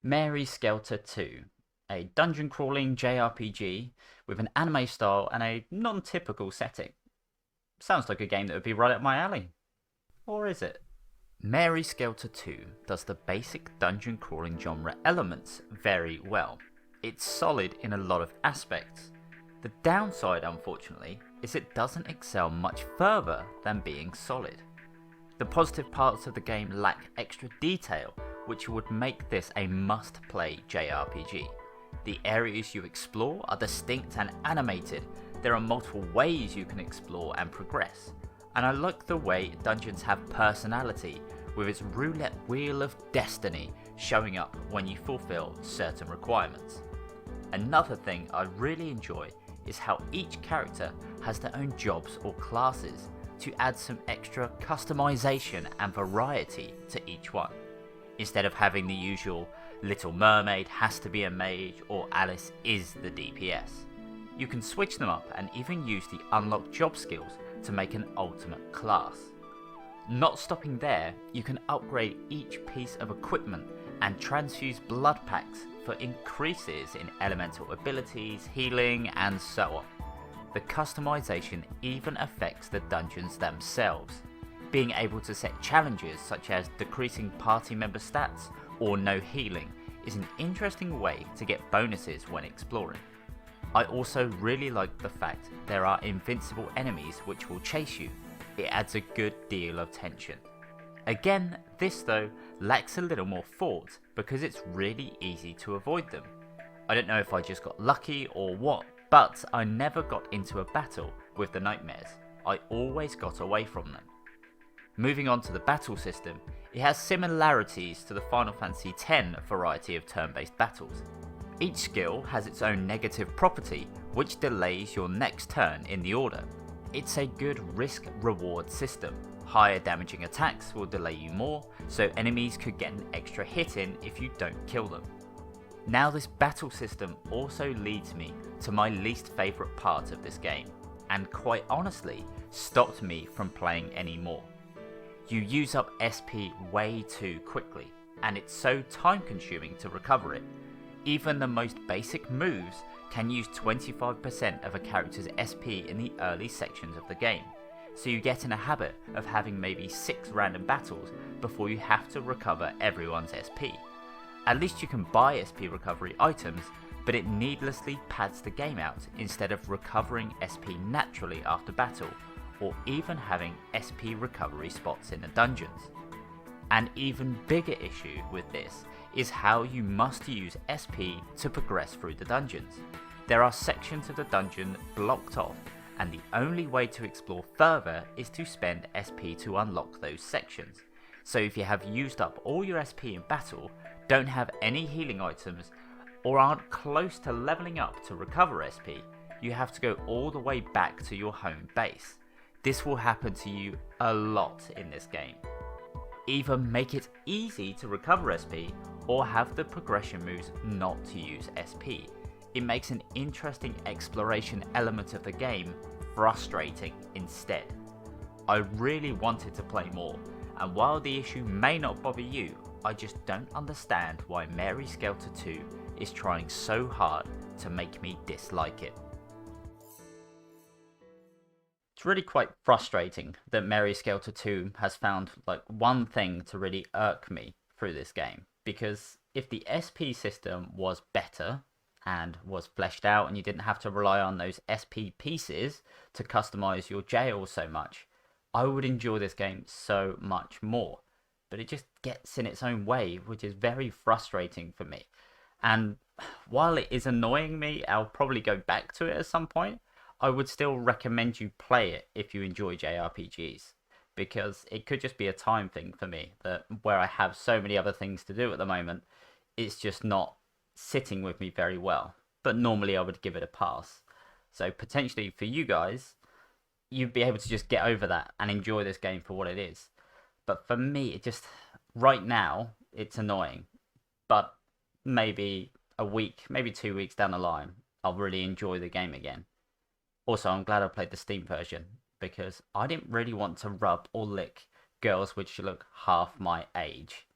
Mary Skelter 2, a dungeon crawling JRPG with an anime style and a non-typical setting. Sounds like a game that would be right up my alley. Or is it? Mary Skelter 2 does the basic dungeon crawling genre elements very well. It's solid in a lot of aspects. The downside, unfortunately, is it doesn't excel much further than being solid. The positive parts of the game lack extra detail, which would make this a must-play JRPG. The areas you explore are distinct and animated. There are multiple ways you can explore and progress. And I like the way dungeons have personality, with its roulette wheel of destiny showing up when you fulfill certain requirements. Another thing I really enjoy is how each character has their own jobs or classes to add some extra customization and variety to each one. Instead of having the usual Little Mermaid has to be a mage or Alice is the DPS. You can switch them up and even use the unlocked job skills to make an ultimate class. Not stopping there, you can upgrade each piece of equipment and transfuse blood packs for increases in elemental abilities, healing, and so on. The customization even affects the dungeons themselves. Being able to set challenges such as decreasing party member stats or no healing is an interesting way to get bonuses when exploring. I also really like the fact there are invincible enemies which will chase you. It adds a good deal of tension. Again, this though lacks a little more thought because it's really easy to avoid them. I don't know if I just got lucky or what, but I never got into a battle with the nightmares. I always got away from them. Moving on to the battle system, it has similarities to the Final Fantasy X variety of turn-based battles. Each skill has its own negative property which delays your next turn in the order. It's a good risk-reward system. Higher damaging attacks will delay you more, so enemies could get an extra hit in if you don't kill them. Now this battle system also leads me to my least favourite part of this game, and quite honestly stopped me from playing anymore. You use up SP way too quickly, and it's so time consuming to recover it. Even the most basic moves can use 25% of a character's SP in the early sections of the game, so you get in a habit of having maybe 6 random battles before you have to recover everyone's SP. At least you can buy SP recovery items, but it needlessly pads the game out instead of recovering SP naturally after battle, or even having SP recovery spots in the dungeons. An even bigger issue with this is how you must use SP to progress through the dungeons. There are sections of the dungeon blocked off, and the only way to explore further is to spend SP to unlock those sections. So if you have used up all your SP in battle, don't have any healing items, or aren't close to leveling up to recover SP, you have to go all the way back to your home base. This will happen to you a lot in this game. Either make it easy to recover SP, or have the progression moves not to use SP. It makes an interesting exploration element of the game frustrating instead. I really wanted to play more, and while the issue may not bother you, I just don't understand why Mary Skelter 2 is trying so hard to make me dislike it. It's really quite frustrating that Mary Skelter 2 has found like one thing to really irk me through this game, because if the SP system was better and was fleshed out and you didn't have to rely on those SP pieces to customize your jail so much, I would enjoy this game so much more. But it just gets in its own way, which is very frustrating for me. And while it is annoying me, I'll probably go back to it at some point. I would still recommend you play it if you enjoy JRPGs, because it could just be a time thing for me, that where I have so many other things to do at the moment, it's just not sitting with me very well. But normally I would give it a pass. So potentially for you guys, you'd be able to just get over that and enjoy this game for what it is. But for me, it just, right now, it's annoying. But maybe a week, maybe 2 weeks down the line, I'll really enjoy the game again. Also, I'm glad I played the Steam version, because I didn't really want to rub or lick girls which look half my age.